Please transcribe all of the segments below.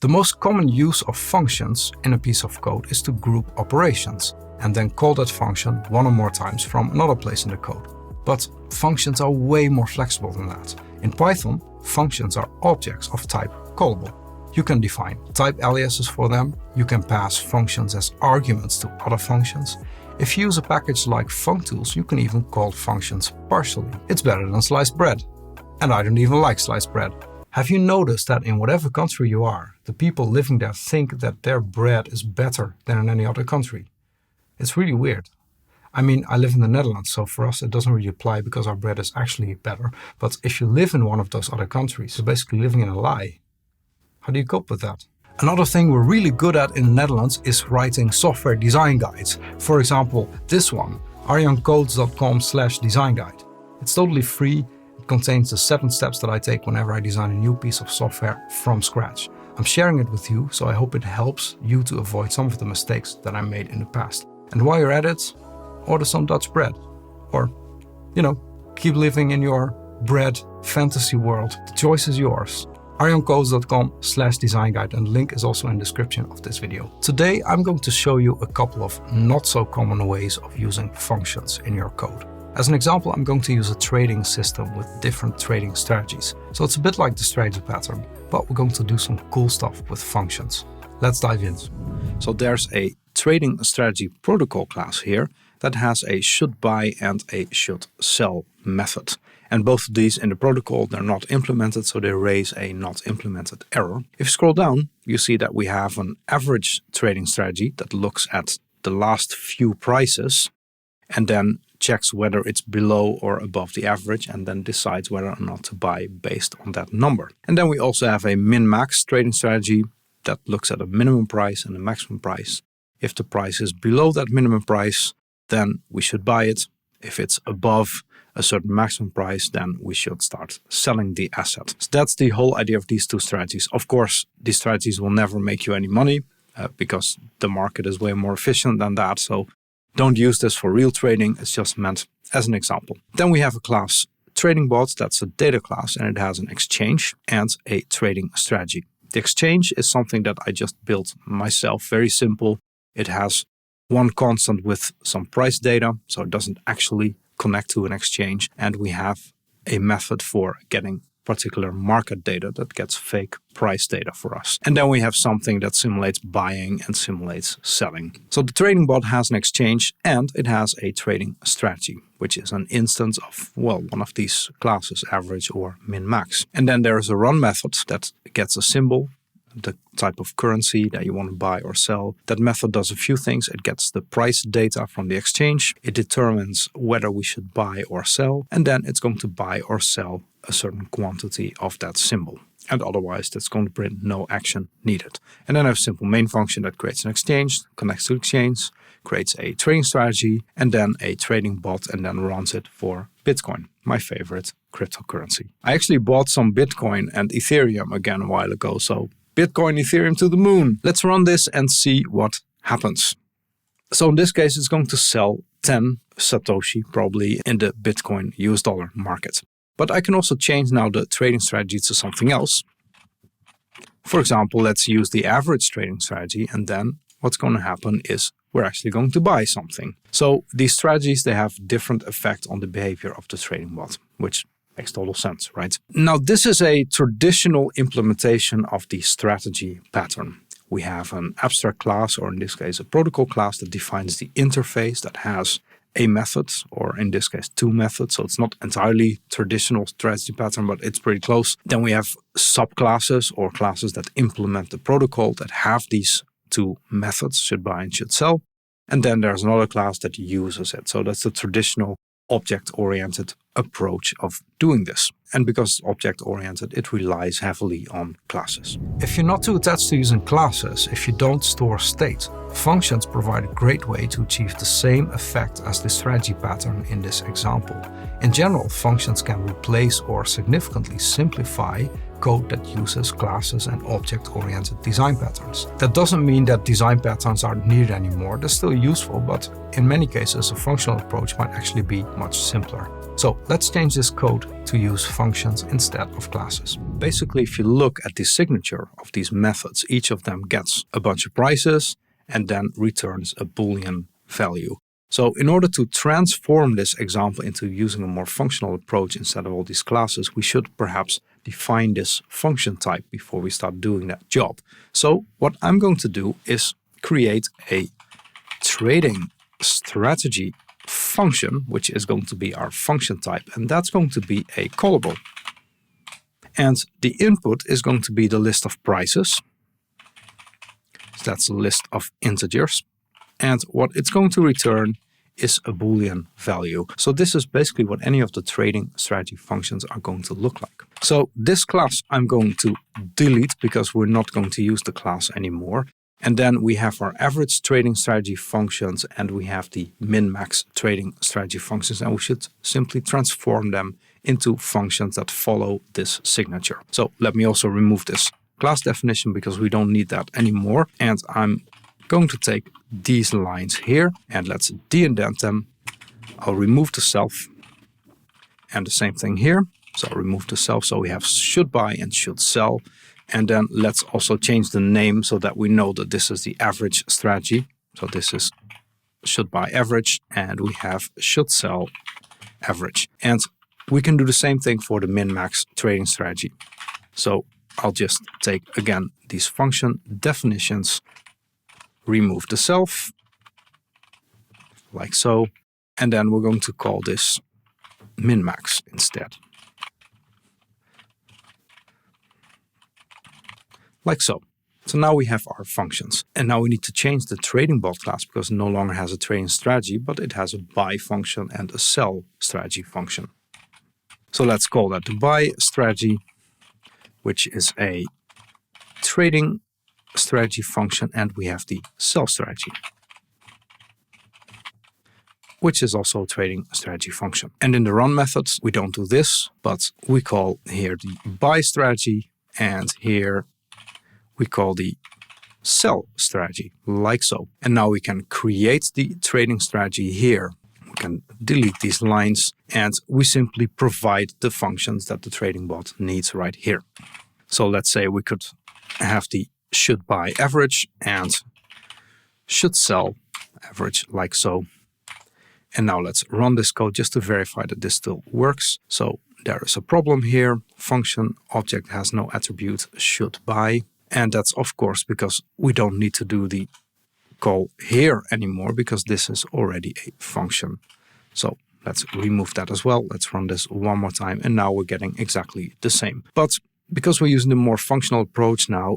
The most common use of functions in a piece of code is to group operations and then call that function one or more times from another place in the code. But functions are way more flexible than that. In Python, functions are objects of type callable. You can define type aliases for them. You can pass functions as arguments to other functions. If you use a package like functools, you can even call functions partially. It's better than sliced bread. And I don't even like sliced bread. Have you noticed that in whatever country you are, the people living there think that their bread is better than in any other country? It's really weird. I mean, I live in the Netherlands, so for us it doesn't really apply because our bread is actually better. But if you live in one of those other countries, you're basically living in a lie. How do you cope with that? Another thing we're really good at in the Netherlands is writing software design guides. For example, this one, ArjanCodes.com/design guide. It's totally free. It contains the 7 steps that I take whenever I design a new piece of software from scratch. I'm sharing it with you, so I hope it helps you to avoid some of the mistakes that I made in the past. And while you're at it, order some Dutch bread. Or, keep living in your bread fantasy world. The choice is yours. ArjanCodes.com/design guide, and the link is also in the description of this video. Today I'm going to show you a couple of not so common ways of using functions in your code. As an example, I'm going to use a trading system with different trading strategies. So it's a bit like the strategy pattern, but we're going to do some cool stuff with functions. Let's dive in. So there's a trading strategy protocol class here that has a should buy and a should sell method. And both of these in the protocol, they're not implemented, so they raise a not implemented error. If you scroll down, you see that we have an average trading strategy that looks at the last few prices and then checks whether it's below or above the average and then decides whether or not to buy based on that number. And then we also have a min-max trading strategy that looks at a minimum price and a maximum price. If the price is below that minimum price, then we should buy it. If it's above a certain maximum price, then we should start selling the asset. So that's the whole idea of these two strategies. Of course, these strategies will never make you any money because the market is way more efficient than that. So don't use this for real trading. It's just meant as an example. Then we have a class trading bot. That's a data class, and it has an exchange and a trading strategy. The exchange is something that I just built myself. Very simple. It has one constant with some price data, so it doesn't actually connect to an exchange. And we have a method for getting particular market data that gets fake price data for us. And then we have something that simulates buying and simulates selling. So the trading bot has an exchange and it has a trading strategy, which is an instance of, one of these classes, average or min-max. And then there is a run method that gets a symbol, the type of currency that you want to buy or sell. That method does a few things. It gets the price data from the exchange. It determines whether we should buy or sell. And then it's going to buy or sell a certain quantity of that symbol. And otherwise, that's going to print no action needed. And then I have a simple main function that creates an exchange, connects to the exchange, creates a trading strategy, and then a trading bot, and then runs it for Bitcoin, my favorite cryptocurrency. I actually bought some Bitcoin and Ethereum again a while ago, so Bitcoin, Ethereum to the moon. Let's run this and see what happens. So in this case, it's going to sell 10 Satoshi probably in the Bitcoin US dollar market. But I can also change now the trading strategy to something else. For example, let's use the average trading strategy, and then what's going to happen is we're actually going to buy something. So these strategies, they have different effect on the behavior of the trading bot, which makes total sense, right? Now, this is a traditional implementation of the strategy pattern. We have an abstract class, or in this case, a protocol class that defines the interface that has a method, or in this case, 2 methods. So it's not entirely traditional strategy pattern, but it's pretty close. Then we have subclasses or classes that implement the protocol that have these 2 methods, should buy and should sell. And then there's another class that uses it. So that's the traditional object-oriented approach of doing this. And because it's object-oriented, it relies heavily on classes. If you're not too attached to using classes, if you don't store state, functions provide a great way to achieve the same effect as the strategy pattern in this example. In general, functions can replace or significantly simplify code that uses classes and object-oriented design patterns. That doesn't mean that design patterns aren't needed anymore. They're still useful, but in many cases, a functional approach might actually be much simpler. So let's change this code to use functions instead of classes. Basically, if you look at the signature of these methods, each of them gets a bunch of prices and then returns a Boolean value. So in order to transform this example into using a more functional approach instead of all these classes, we should perhaps define this function type before we start doing that job. So what I'm going to do is create a trading strategy function, which is going to be our function type, and that's going to be a callable. And the input is going to be the list of prices. So that's a list of integers. And what it's going to return is a Boolean value. So this is basically what any of the trading strategy functions are going to look like. So this class I'm going to delete because we're not going to use the class anymore. And then we have our average trading strategy functions and we have the min-max trading strategy functions, and we should simply transform them into functions that follow this signature. So let me also remove this class definition because we don't need that anymore. And I'm going to take these lines here and let's de-indent them. I'll remove the self and the same thing here. So I'll remove the self. So we have should buy and should sell. And then let's also change the name so that we know that this is the average strategy. So this is should buy average and we have should sell average. And we can do the same thing for the min-max trading strategy. So I'll just take again these function definitions, remove the self like so, and then we're going to call this min-max instead. Like so. So now we have our functions. And now we need to change the trading bot class because it no longer has a trading strategy, but it has a buy function and a sell strategy function. So let's call that the buy strategy, which is a trading strategy function, and we have the sell strategy, which is also a trading strategy function. And in the run methods, we don't do this, but we call here the buy strategy, and here we call the sell strategy, like so. And now we can create the trading strategy here. We can delete these lines, and we simply provide the functions that the trading bot needs right here. So let's say we could have the should buy average and should sell average, like so. And now let's run this code just to verify that this still works. So there is a problem here. Function object has no attribute should buy. And that's of course because we don't need to do the call here anymore because this is already a function. So let's remove that as well. Let's run this one more time. And now we're getting exactly the same. But because we're using the more functional approach now,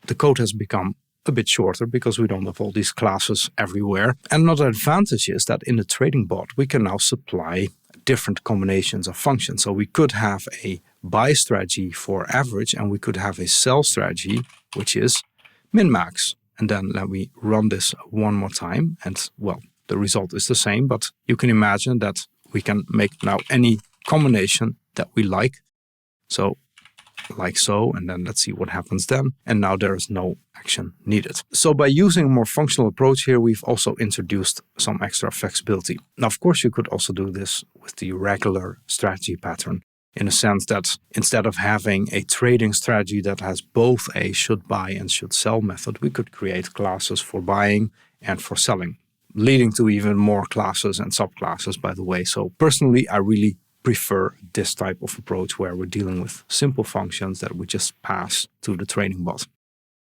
the code has become a bit shorter because we don't have all these classes everywhere. And another advantage is that in the trading bot, we can now supply different combinations of functions. So we could have a buy strategy for average and we could have a sell strategy, which is min-max. And then let me run this one more time. And well, the result is the same, but you can imagine that we can make now any combination that we like. So like so, and then let's see what happens then. And now there is no action needed. So by using a more functional approach here, we've also introduced some extra flexibility. Now, of course, you could also do this with the regular strategy pattern, in a sense that instead of having a trading strategy that has both a should buy and should sell method, we could create classes for buying and for selling, leading to even more classes and subclasses, by the way. So personally, I really prefer this type of approach where we're dealing with simple functions that we just pass to the trading bot.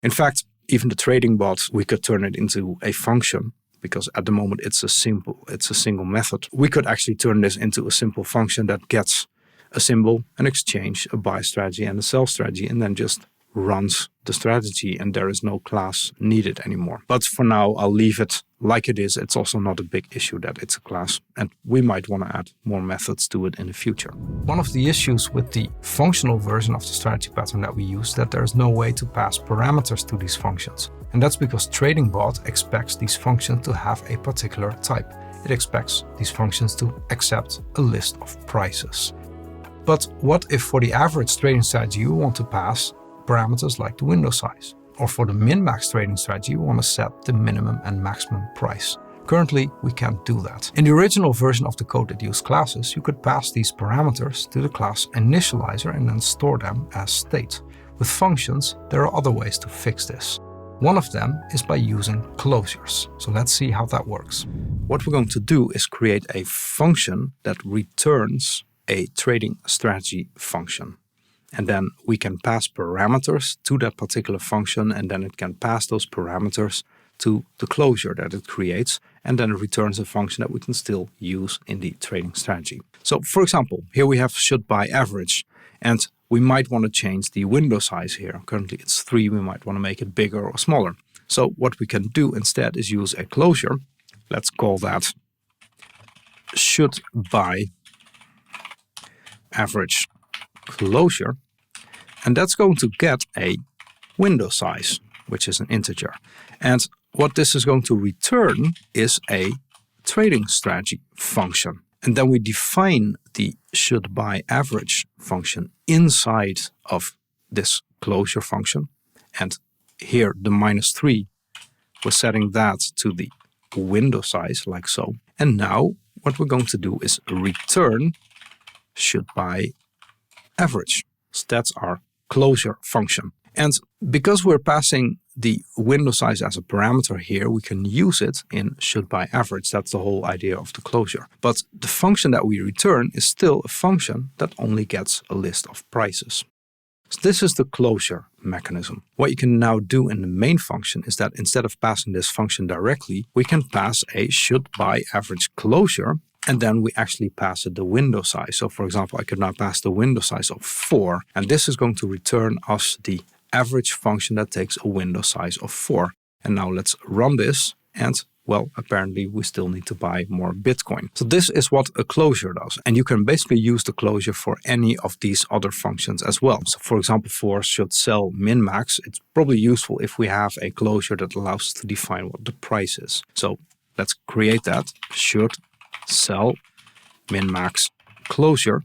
In fact, even the trading bot, we could turn it into a function because at the moment it's a single method. We could actually turn this into a simple function that gets a symbol, an exchange, a buy strategy and a sell strategy, and then just runs the strategy, and there is no class needed anymore. But for now, I'll leave it like it is. It's also not a big issue that it's a class, and we might want to add more methods to it in the future. One of the issues with the functional version of the strategy pattern that we use is that there is no way to pass parameters to these functions. And that's because TradingBot expects these functions to have a particular type. It expects these functions to accept a list of prices. But what if for the average trading strategy you want to pass parameters like the window size? Or for the min-max trading strategy you want to set the minimum and maximum price? Currently, we can't do that. In the original version of the code that used classes, you could pass these parameters to the class initializer and then store them as state. With functions, there are other ways to fix this. One of them is by using closures. So let's see how that works. What we're going to do is create a function that returns a trading strategy function. And then we can pass parameters to that particular function, and then it can pass those parameters to the closure that it creates, and then it returns a function that we can still use in the trading strategy. So for example, here we have should buy average, and we might want to change the window size here. Currently it's 3, we might want to make it bigger or smaller. So what we can do instead is use a closure. Let's call that should buy average closure, and that's going to get a window size, which is an integer. And what this is going to return is a trading strategy function. And then we define the should buy average function inside of this closure function. And here the -3, we're setting that to the window size like so. And now what we're going to do is return should buy average. So that's our closure function. And because we're passing the window size as a parameter here, we can use it in should buy average. That's the whole idea of the closure. But the function that we return is still a function that only gets a list of prices. So this is the closure mechanism. What you can now do in the main function is that instead of passing this function directly, we can pass a should buy average closure, and then we actually pass it the window size. So for example, I could now pass the window size of 4, and this is going to return us the average function that takes a window size of 4. And now let's run this, and well, apparently we still need to buy more Bitcoin. So this is what a closure does. And you can basically use the closure for any of these other functions as well. So for example, for should sell min-max, it's probably useful if we have a closure that allows us to define what the price is. So let's create that should sell min-max closure.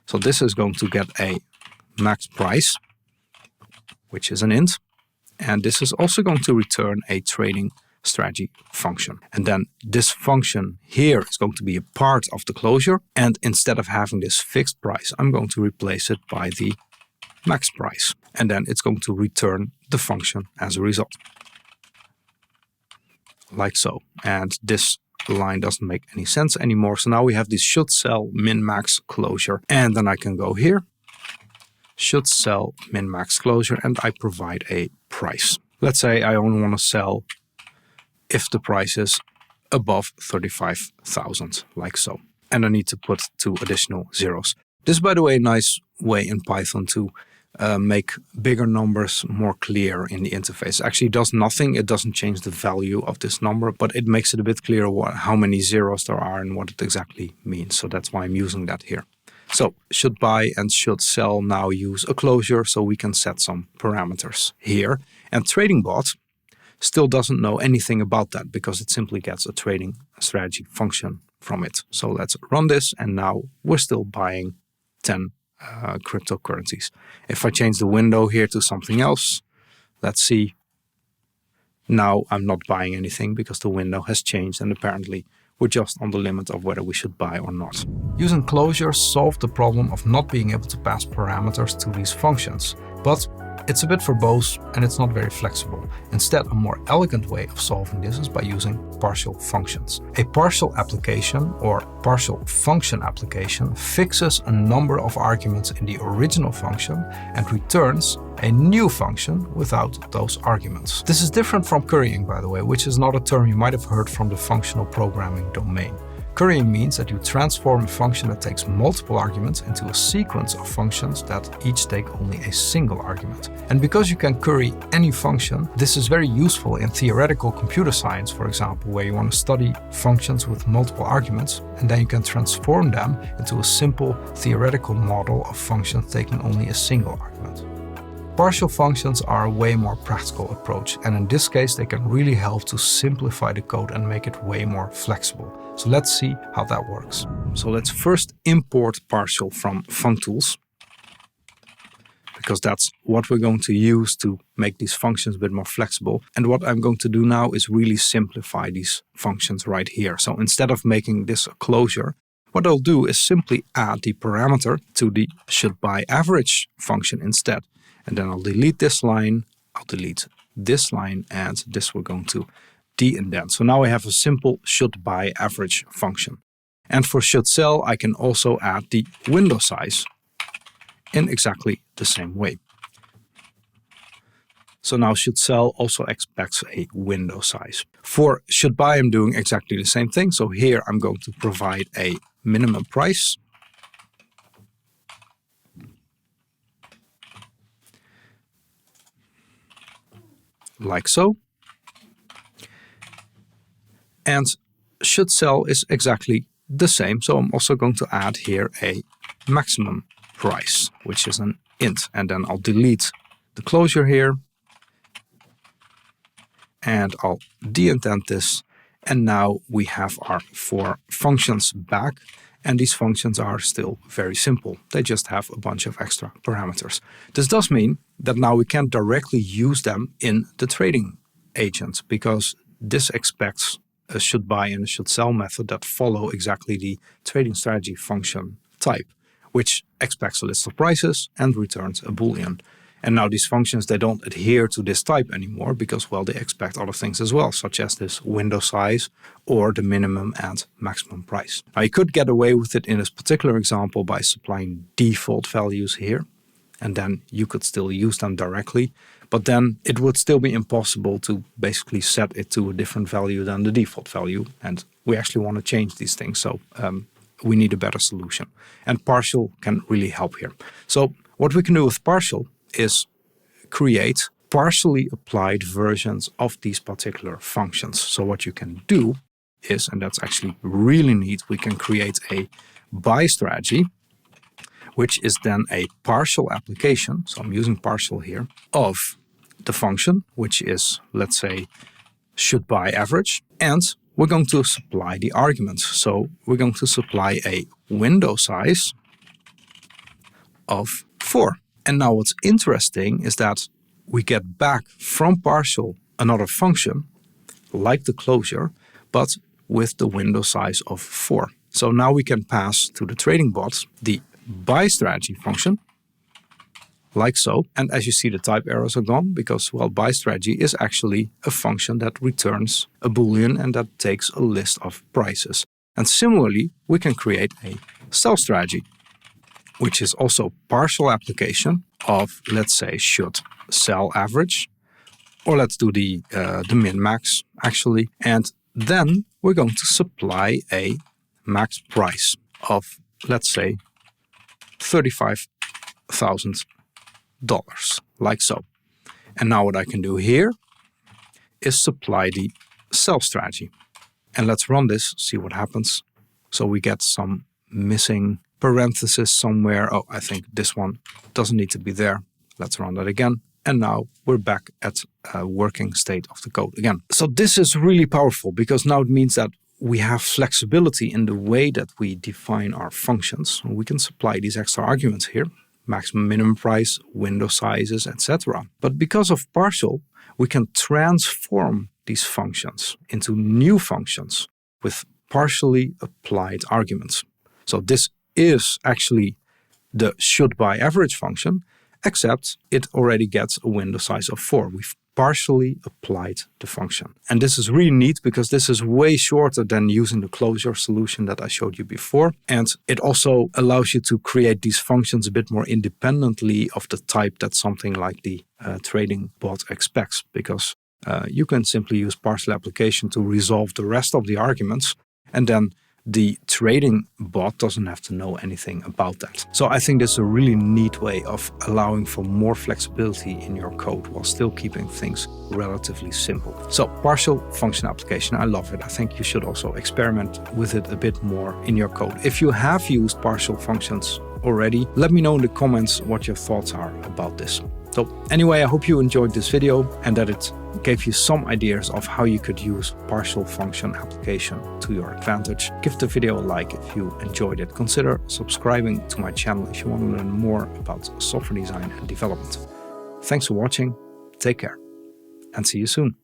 So this is going to get a max price, which is an int. And this is also going to return a trading strategy function. And then this function here is going to be a part of the closure. And instead of having this fixed price, I'm going to replace it by the max price. And then it's going to return the function as a result. Like so. And this line doesn't make any sense anymore. So now we have this should sell min-max closure. And then I can go here, should sell min-max closure, and I provide a price. Let's say I only want to sell if the price is above 35,000, like so. And I need to put 2 additional zeros. This is, by the way, a nice way in Python to make bigger numbers more clear in the interface. Actually, it does nothing. It doesn't change the value of this number, but it makes it a bit clearer how many zeros there are and what it exactly means. So that's why I'm using that here. So should buy and should sell now use a closure, so we can set some parameters here. And TradingBot still doesn't know anything about that because it simply gets a trading strategy function from it. So let's run this, and now we're still buying 10 cryptocurrencies. If I change the window here to something else, let's see. Now I'm not buying anything because the window has changed, and apparently we're just on the limit of whether we should buy or not. Using closures solved the problem of not being able to pass parameters to these functions, but it's a bit verbose and it's not very flexible. Instead, a more elegant way of solving this is by using partial functions. A partial application or partial function application fixes a number of arguments in the original function and returns a new function without those arguments. This is different from currying, by the way, which is not a term you might have heard from the functional programming domain. Currying means that you transform a function that takes multiple arguments into a sequence of functions that each take only a single argument. And because you can curry any function, this is very useful in theoretical computer science, for example, where you want to study functions with multiple arguments, and then you can transform them into a simple theoretical model of functions taking only a single argument. Partial functions are a way more practical approach, and in this case they can really help to simplify the code and make it way more flexible. So let's see how that works. So let's first import partial from functools, because that's what we're going to use to make these functions a bit more flexible. And what I'm going to do now is really simplify these functions right here. So instead of making this a closure, what I'll do is simply add the parameter to the shouldByAverage function instead. And then I'll delete this line, I'll delete this line, and this we're going to de-indent. So now I have a simple shouldByAverage function. And for shouldSell, I can also add the window size in exactly the same way. So now shouldSell also expects a window size. For shouldBuy, I'm doing exactly the same thing. So here I'm going to provide a minimum price. Like so. And shouldSell is exactly the same. So I'm also going to add here a maximum price, which is an int. And then I'll delete the closure here. And I'll de-indent this. And now we have our 4 functions back. And these functions are still very simple. They just have a bunch of extra parameters. This does mean that now we can't directly use them in the trading agent, because this expects a shouldBuy and a shouldSell method that follow exactly the trading strategy function type, which expects a list of prices and returns a Boolean. And now these functions, they don't adhere to this type anymore because, well, they expect other things as well, such as this window size or the minimum and maximum price. Now, you could get away with it in this particular example by supplying default values here, and then you could still use them directly. But then it would still be impossible to basically set it to a different value than the default value. And we actually want to change these things. So we need a better solution. And partial can really help here. So what we can do with partial is create partially applied versions of these particular functions. So what you can do is, and that's actually really neat, we can create a buy strategy, which is then a partial application. So I'm using partial here of the function, which is, let's say, shouldByAverage. And we're going to supply the arguments. So we're going to supply a window size of 4. And now what's interesting is that we get back from partial another function, like the closure, but with the window size of 4. So now we can pass to the trading bot the buy strategy function, like so. And as you see, the type errors are gone because, well, buy strategy is actually a function that returns a Boolean and that takes a list of prices. And similarly, we can create a sell strategy, which is also partial application of, let's say, shouldSellAverage, or let's do the min-max actually. And then we're going to supply a max price of, let's say, $35,000, like so. And now what I can do here is supply the sell strategy. And let's run this, see what happens. So we get some missing parenthesis somewhere. Oh, I think this one doesn't need to be there. Let's run that again. And now we're back at a working state of the code again. So this is really powerful because now it means that we have flexibility in the way that we define our functions. We can supply these extra arguments here, maximum, minimum price, window sizes, etc. But because of partial, we can transform these functions into new functions with partially applied arguments. So this is actually the shouldByAverage function, except it already gets a window size of 4. We've partially applied the function. And this is really neat because this is way shorter than using the closure solution that I showed you before. And it also allows you to create these functions a bit more independently of the type that something like the trading bot expects, because you can simply use partial application to resolve the rest of the arguments, and then the trading bot doesn't have to know anything about that. So I think this is a really neat way of allowing for more flexibility in your code while still keeping things relatively simple. So partial function application, I love it. I think you should also experiment with it a bit more in your code. If you have used partial functions already, let me know in the comments what your thoughts are about this. So anyway, I hope you enjoyed this video and that it gave you some ideas of how you could use partial function application to your advantage. Give the video a like if you enjoyed it. Consider subscribing to my channel if you want to learn more about software design and development. Thanks for watching, take care, and see you soon.